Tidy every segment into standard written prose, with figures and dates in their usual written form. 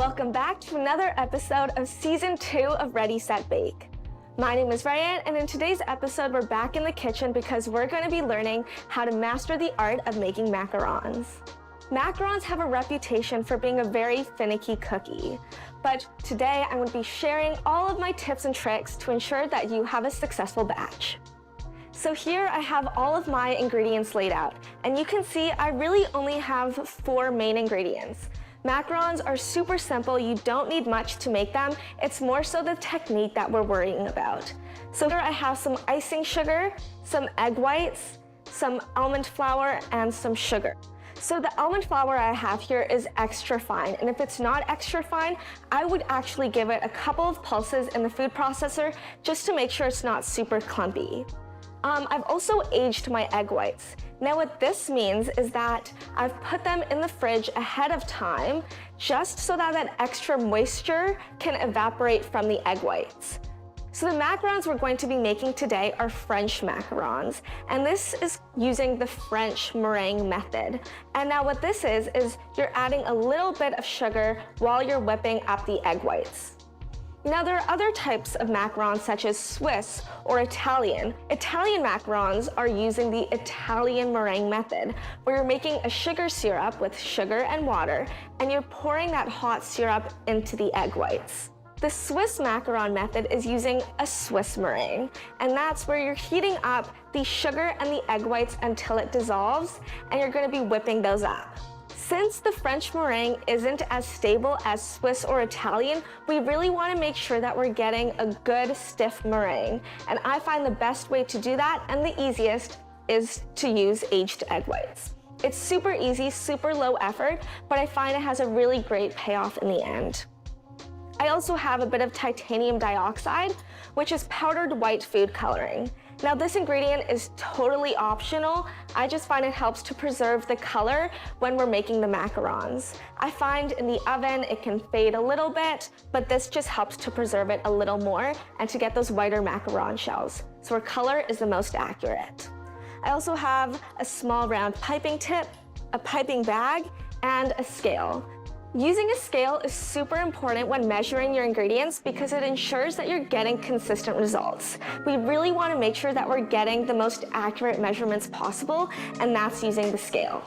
Welcome back to another episode of Season 2 of Ready, Set, Bake. My name is Raeya, and in today's episode, we're back in the kitchen because we're going to be learning how to master the art of making macarons. Macarons have a reputation for being a very finicky cookie, but today I'm going to be sharing all of my tips and tricks to ensure that you have a successful batch. So here I have all of my ingredients laid out, and you can see I really only have 4 main ingredients. Macarons are super simple, you don't need much to make them, it's more so the technique that we're worrying about. So here I have some icing sugar, some egg whites, some almond flour, and some sugar. So the almond flour I have here is extra fine, and if it's not extra fine, I would actually give it a couple of pulses in the food processor just to make sure it's not super clumpy. I've also aged my egg whites. Now what this means is that I've put them in the fridge ahead of time just so that that extra moisture can evaporate from the egg whites. So the macarons we're going to be making today are French macarons, and this is using the French meringue method. And now what this is you're adding a little bit of sugar while you're whipping up the egg whites. Now there are other types of macarons such as Swiss or Italian. Italian macarons are using the Italian meringue method, where you're making a sugar syrup with sugar and water, and you're pouring that hot syrup into the egg whites. The Swiss macaron method is using a Swiss meringue, and that's where you're heating up the sugar and the egg whites until it dissolves, and you're going to be whipping those up. Since the French meringue isn't as stable as Swiss or Italian, we really want to make sure that we're getting a good stiff meringue. And I find the best way to do that, and the easiest, is to use aged egg whites. It's super easy, super low effort, but I find it has a really great payoff in the end. I also have a bit of titanium dioxide, which is powdered white food coloring. Now this ingredient is totally optional. I just find it helps to preserve the color when we're making the macarons. I find in the oven it can fade a little bit, but this just helps to preserve it a little more and to get those whiter macaron shells. So where color is the most accurate. I also have a small round piping tip, a piping bag, and a scale. Using a scale is super important when measuring your ingredients because it ensures that you're getting consistent results. We really want to make sure that we're getting the most accurate measurements possible, and that's using the scale.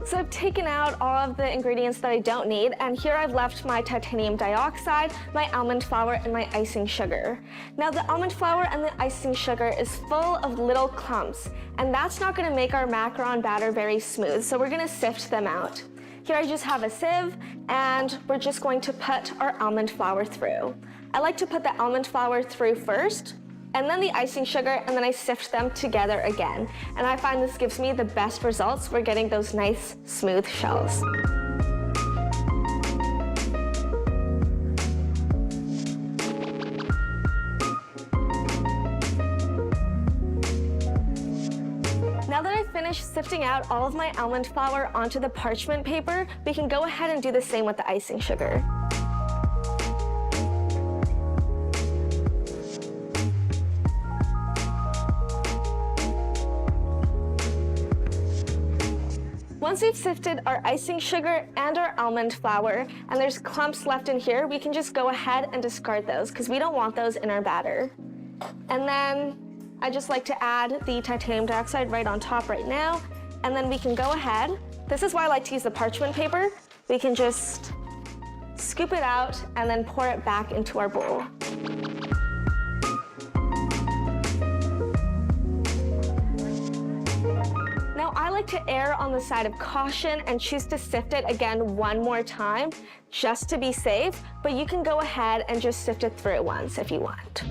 So I've taken out all of the ingredients that I don't need, and here I've left my titanium dioxide, my almond flour, and my icing sugar. Now the almond flour and the icing sugar is full of little clumps, and that's not going to make our macaron batter very smooth, so we're going to sift them out. Here I just have a sieve, and we're just going to put our almond flour through. I like to put the almond flour through first, and then the icing sugar, and then I sift them together again. And I find this gives me the best results. We're getting those nice, smooth shells. Now that I've finished sifting out all of my almond flour onto the parchment paper, we can go ahead and do the same with the icing sugar. Once we've sifted our icing sugar and our almond flour, and there's clumps left in here, we can just go ahead and discard those because we don't want those in our batter. And then I just like to add the titanium dioxide right on top right now, and then we can go ahead. This is why I like to use the parchment paper. We can just scoop it out and then pour it back into our bowl. Now I like to err on the side of caution and choose to sift it again one more time just to be safe, but you can go ahead and just sift it through once if you want.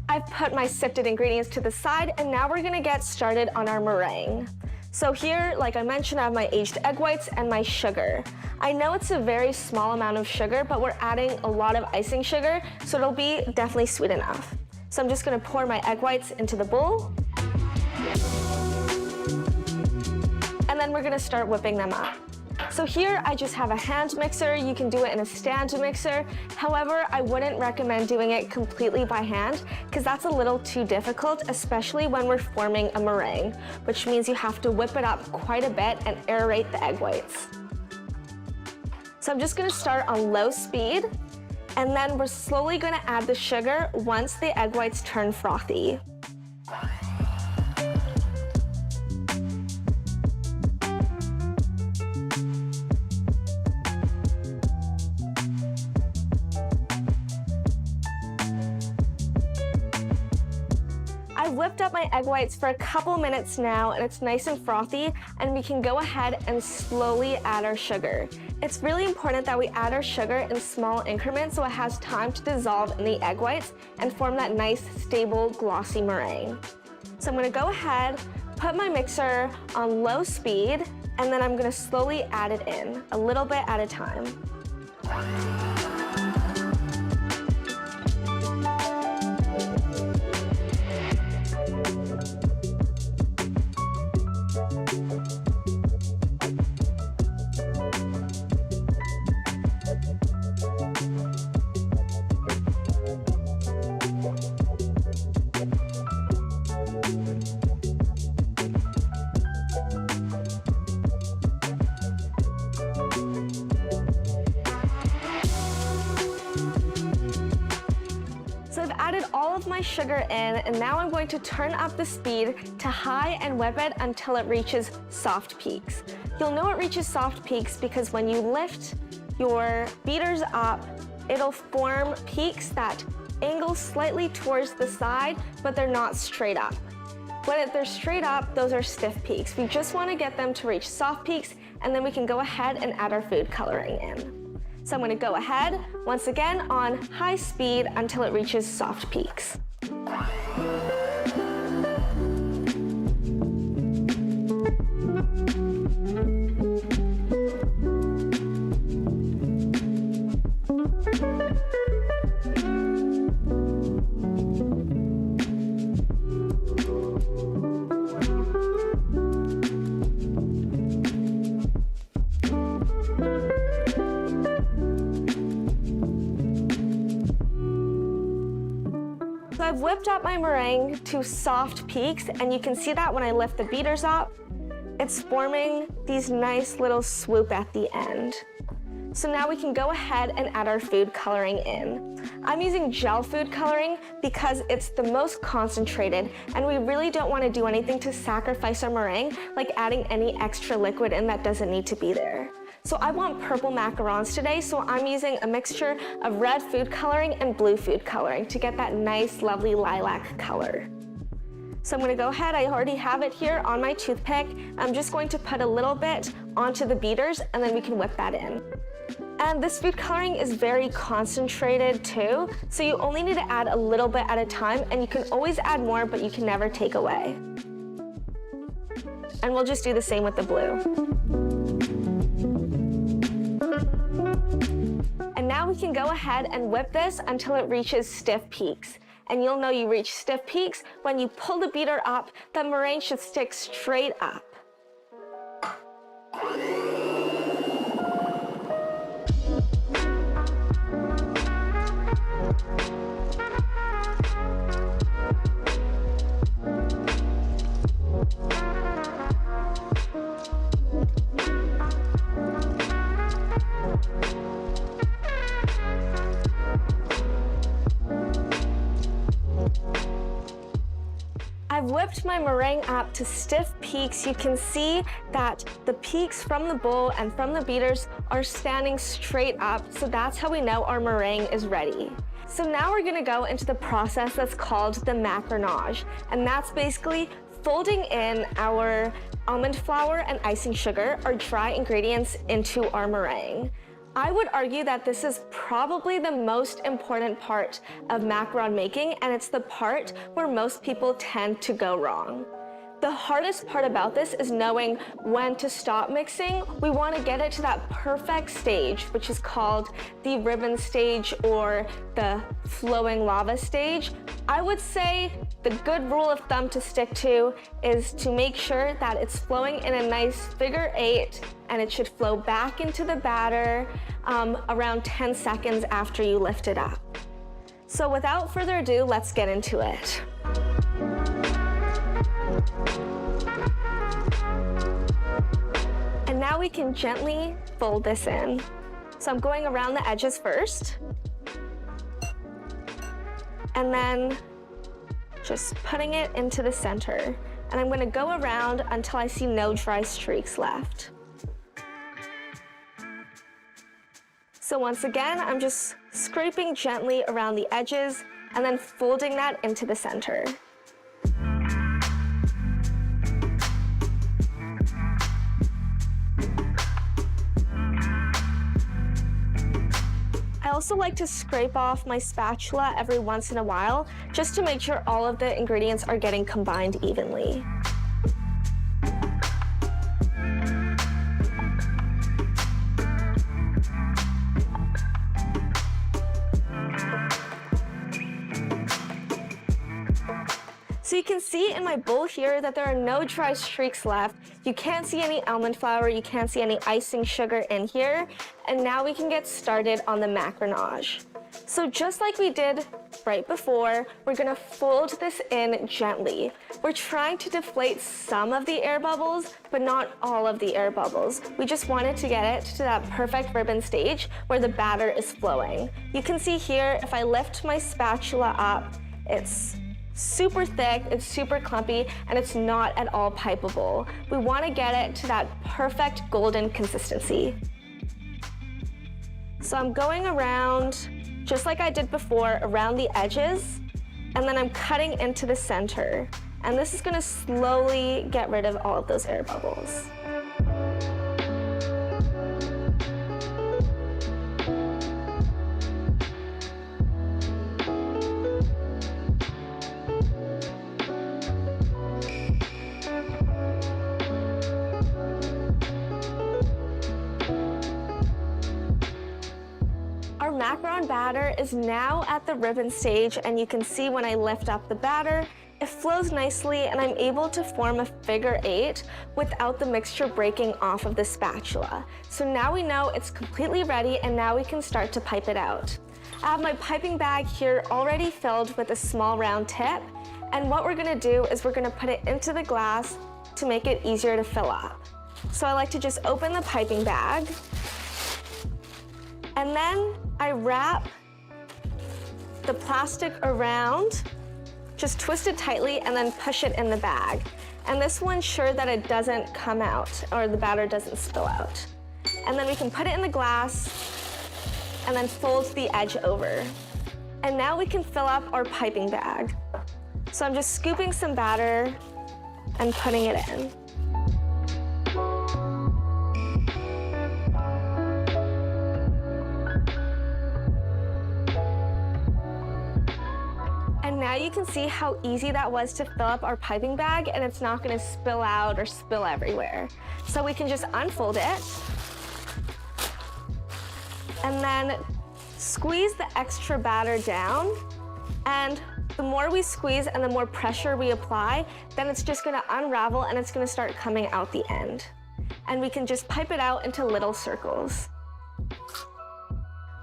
I've put my sifted ingredients to the side, and now we're gonna get started on our meringue. So here, like I mentioned, I have my aged egg whites and my sugar. I know it's a very small amount of sugar, but we're adding a lot of icing sugar, so it'll be definitely sweet enough. So I'm just gonna pour my egg whites into the bowl. And then we're gonna start whipping them up. So here I just have a hand mixer. You can do it in a stand mixer. However, I wouldn't recommend doing it completely by hand because that's a little too difficult, especially when we're forming a meringue, which means you have to whip it up quite a bit and aerate the egg whites. So I'm just gonna start on low speed, and then we're slowly gonna add the sugar once the egg whites turn frothy. I've whipped up my egg whites for a couple minutes now, and it's nice and frothy, and we can go ahead and slowly add our sugar. It's really important that we add our sugar in small increments so it has time to dissolve in the egg whites and form that nice, stable, glossy meringue. So I'm gonna go ahead, put my mixer on low speed, and then I'm gonna slowly add it in, a little bit at a time. So I've added all of my sugar in, and now I'm going to turn up the speed to high and whip it until it reaches soft peaks. You'll know it reaches soft peaks because when you lift your beaters up, it'll form peaks that angle slightly towards the side, but they're not straight up. When they're straight up, those are stiff peaks. We just want to get them to reach soft peaks, and then we can go ahead and add our food coloring in. So I'm going to go ahead, once again, on high speed until it reaches soft peaks. So I've whipped up my meringue to soft peaks, and you can see that when I lift the beaters up, it's forming these nice little swoop at the end. So now we can go ahead and add our food coloring in. I'm using gel food coloring because it's the most concentrated, and we really don't want to do anything to sacrifice our meringue, like adding any extra liquid in that doesn't need to be there. So I want purple macarons today, so I'm using a mixture of red food coloring and blue food coloring to get that nice, lovely lilac color. So I'm gonna go ahead, I already have it here on my toothpick. I'm just going to put a little bit onto the beaters, and then we can whip that in. And this food coloring is very concentrated too, so you only need to add a little bit at a time, and you can always add more, but you can never take away. And we'll just do the same with the blue. And now we can go ahead and whip this until it reaches stiff peaks. And you'll know you reach stiff peaks when you pull the beater up, the meringue should stick straight up. I've whipped my meringue up to stiff peaks. You can see that the peaks from the bowl and from the beaters are standing straight up, so that's how we know our meringue is ready. So now we're gonna go into the process that's called the macaronage, and that's basically folding in our almond flour and icing sugar, our dry ingredients, into our meringue. I would argue that this is probably the most important part of macaron making, and it's the part where most people tend to go wrong. The hardest part about this is knowing when to stop mixing. We want to get it to that perfect stage, which is called the ribbon stage or the flowing lava stage. I would say the good rule of thumb to stick to is to make sure that it's flowing in a nice figure 8, and it should flow back into the batter around 10 seconds after you lift it up. So without further ado, let's get into it. And now we can gently fold this in. So I'm going around the edges first, and then just putting it into the center. And I'm going to go around until I see no dry streaks left. So once again, I'm just scraping gently around the edges and then folding that into the center. I also like to scrape off my spatula every once in a while, just to make sure all of the ingredients are getting combined evenly. So you can see in my bowl here that there are no dry streaks left. You can't see any almond flour, you can't see any icing sugar in here. And now we can get started on the macaronage. So just like we did right before, we're gonna fold this in gently. We're trying to deflate some of the air bubbles, but not all of the air bubbles. We just wanted to get it to that perfect ribbon stage where the batter is flowing. You can see here, if I lift my spatula up, it's super thick, it's super clumpy, and it's not at all pipeable. We want to get it to that perfect golden consistency. So I'm going around, just like I did before, around the edges, and then I'm cutting into the center. And this is going to slowly get rid of all of those air bubbles. Our macaron batter is now at the ribbon stage, and you can see when I lift up the batter, it flows nicely and I'm able to form a figure 8 without the mixture breaking off of the spatula. So now we know it's completely ready, and now we can start to pipe it out. I have my piping bag here already filled with a small round tip, and what we're gonna do is we're gonna put it into the glass to make it easier to fill up. So I like to just open the piping bag, and then I wrap the plastic around, just twist it tightly, and then push it in the bag. And this will ensure that it doesn't come out, or the batter doesn't spill out. And then we can put it in the glass and then fold the edge over. And now we can fill up our piping bag. So I'm just scooping some batter and putting it in. And now you can see how easy that was to fill up our piping bag, and it's not gonna spill out or spill everywhere. So we can just unfold it and then squeeze the extra batter down. And the more we squeeze and the more pressure we apply, then it's just gonna unravel and it's gonna start coming out the end. And we can just pipe it out into little circles.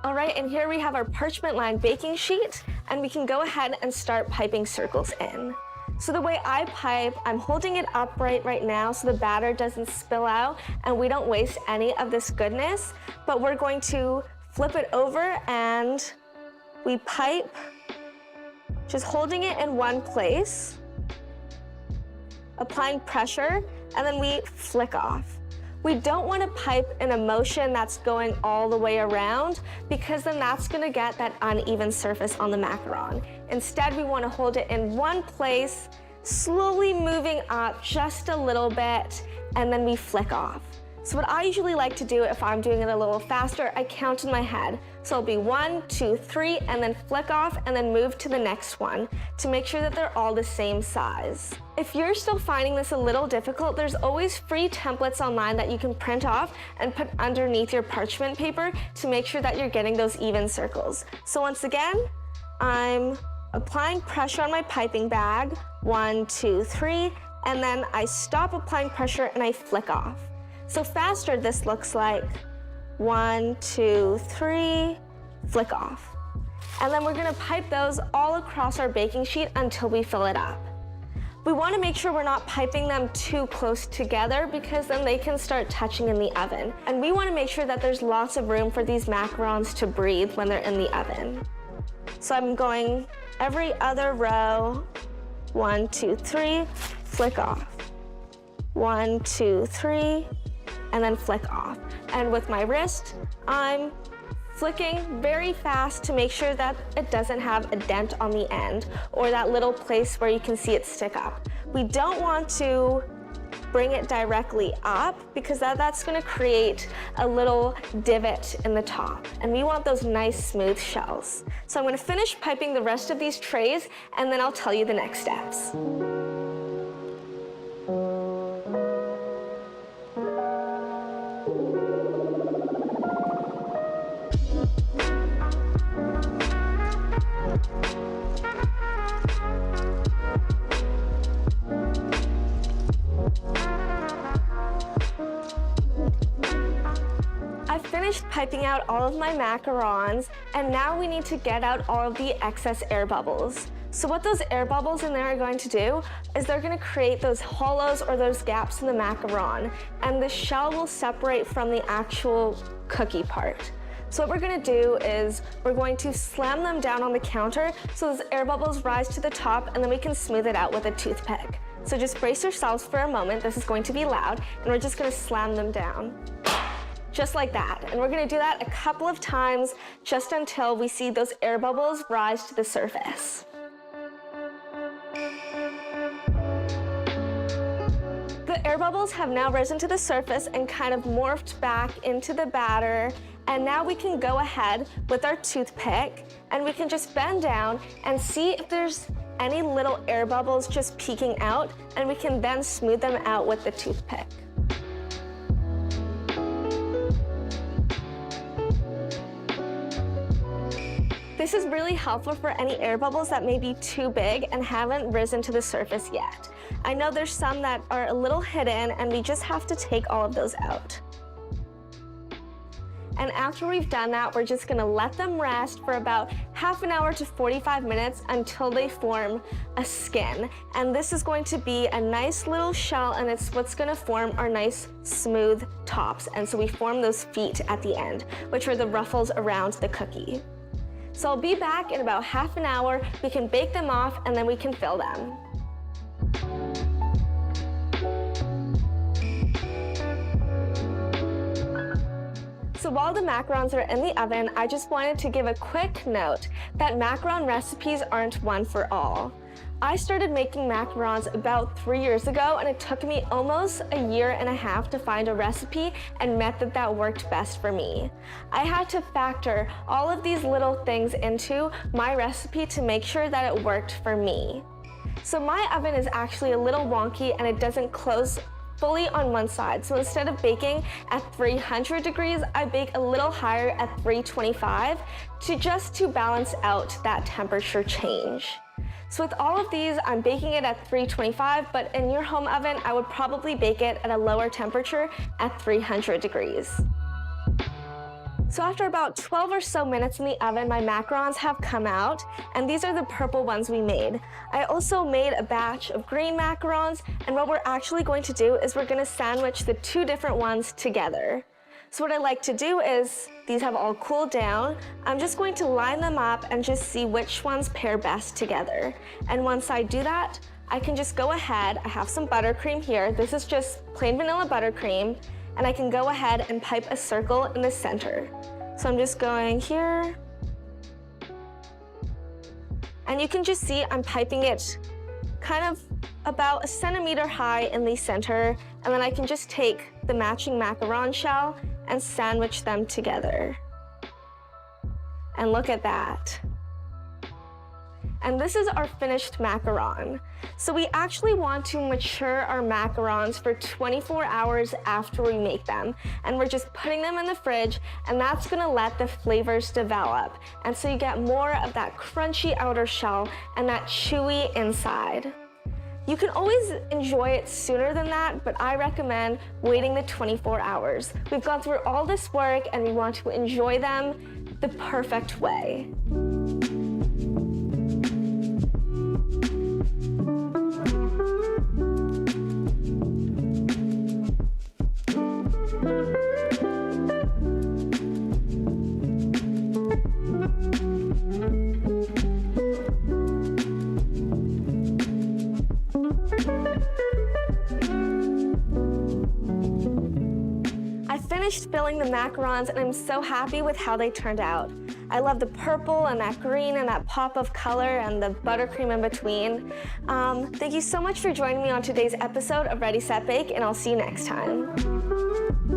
All right, and here we have our parchment lined baking sheet, and we can go ahead and start piping circles in. So the way I pipe, I'm holding it upright right now so the batter doesn't spill out and we don't waste any of this goodness, but we're going to flip it over and we pipe, just holding it in one place, applying pressure, and then we flick off. We don't want to pipe in a motion that's going all the way around, because then that's going to get that uneven surface on the macaron. Instead, we want to hold it in one place, slowly moving up just a little bit, and then we flick off. So what I usually like to do if I'm doing it a little faster, I count in my head. So it'll be 1, 2, 3, and then flick off and then move to the next one to make sure that they're all the same size. If you're still finding this a little difficult, there's always free templates online that you can print off and put underneath your parchment paper to make sure that you're getting those even circles. So once again, I'm applying pressure on my piping bag, 1, 2, 3, and then I stop applying pressure and I flick off. So faster, this looks like 1, 2, 3, flick off. And then we're gonna pipe those all across our baking sheet until we fill it up. We wanna make sure we're not piping them too close together because then they can start touching in the oven. And we wanna make sure that there's lots of room for these macarons to breathe when they're in the oven. So I'm going every other row, 1, 2, 3, flick off. 1, 2, 3, and then flick off. And with my wrist, I'm flicking very fast to make sure that it doesn't have a dent on the end or that little place where you can see it stick up. We don't want to bring it directly up because that's gonna create a little divot in the top. And we want those nice smooth shells. So I'm gonna finish piping the rest of these trays and then I'll tell you the next steps. I've finished piping out all of my macarons, and now we need to get out all of the excess air bubbles. So what those air bubbles in there are going to do is they're going to create those hollows or those gaps in the macaron, and the shell will separate from the actual cookie part. So what we're going to do is we're going to slam them down on the counter so those air bubbles rise to the top, and then we can smooth it out with a toothpick. So just brace yourselves for a moment. This is going to be loud, and we're just going to slam them down. Just like that. And we're gonna do that a couple of times just until we see those air bubbles rise to the surface. The air bubbles have now risen to the surface and kind of morphed back into the batter. And now we can go ahead with our toothpick and we can just bend down and see if there's any little air bubbles just peeking out, and we can then smooth them out with the toothpick. This is really helpful for any air bubbles that may be too big and haven't risen to the surface yet. I know there's some that are a little hidden and we just have to take all of those out. And after we've done that, we're just gonna let them rest for about half an hour to 45 minutes until they form a skin. And this is going to be a nice little shell, and it's what's gonna form our nice smooth tops. And so we form those feet at the end, which are the ruffles around the cookie. So I'll be back in about half an hour. We can bake them off and then we can fill them. So while the macarons are in the oven, I just wanted to give a quick note that macaron recipes aren't one for all. I started making macarons about 3 years ago, and it took me almost a year and a half to find a recipe and method that worked best for me. I had to factor all of these little things into my recipe to make sure that it worked for me. So my oven is actually a little wonky and it doesn't close fully on one side. So instead of baking at 300 degrees, I bake a little higher at 325 to balance out that temperature change. So with all of these, I'm baking it at 325, but in your home oven, I would probably bake it at a lower temperature at 300 degrees. So after about 12 or so minutes in the oven, my macarons have come out, and these are the purple ones we made. I also made a batch of green macarons, and what we're actually going to do is we're gonna sandwich the two different ones together. So what I like to do is, these have all cooled down, I'm just going to line them up and just see which ones pair best together. And once I do that, I can just go ahead, I have some buttercream here, this is just plain vanilla buttercream, and I can go ahead and pipe a circle in the center. So I'm just going here, and you can just see I'm piping it kind of about 1 centimeter high in the center, and then I can just take the matching macaron shell and sandwich them together. And look at that. And this is our finished macaron. So we actually want to mature our macarons for 24 hours after we make them. And we're just putting them in the fridge, and that's gonna let the flavors develop. And so you get more of that crunchy outer shell and that chewy inside. You can always enjoy it sooner than that, but I recommend waiting the 24 hours. We've gone through all this work and we want to enjoy them the perfect way. I finished filling the macarons and I'm so happy with how they turned out. I love the purple and that green and that pop of color and the buttercream in between. Thank you so much for joining me on today's episode of Ready, Set, Bake, and I'll see you next time.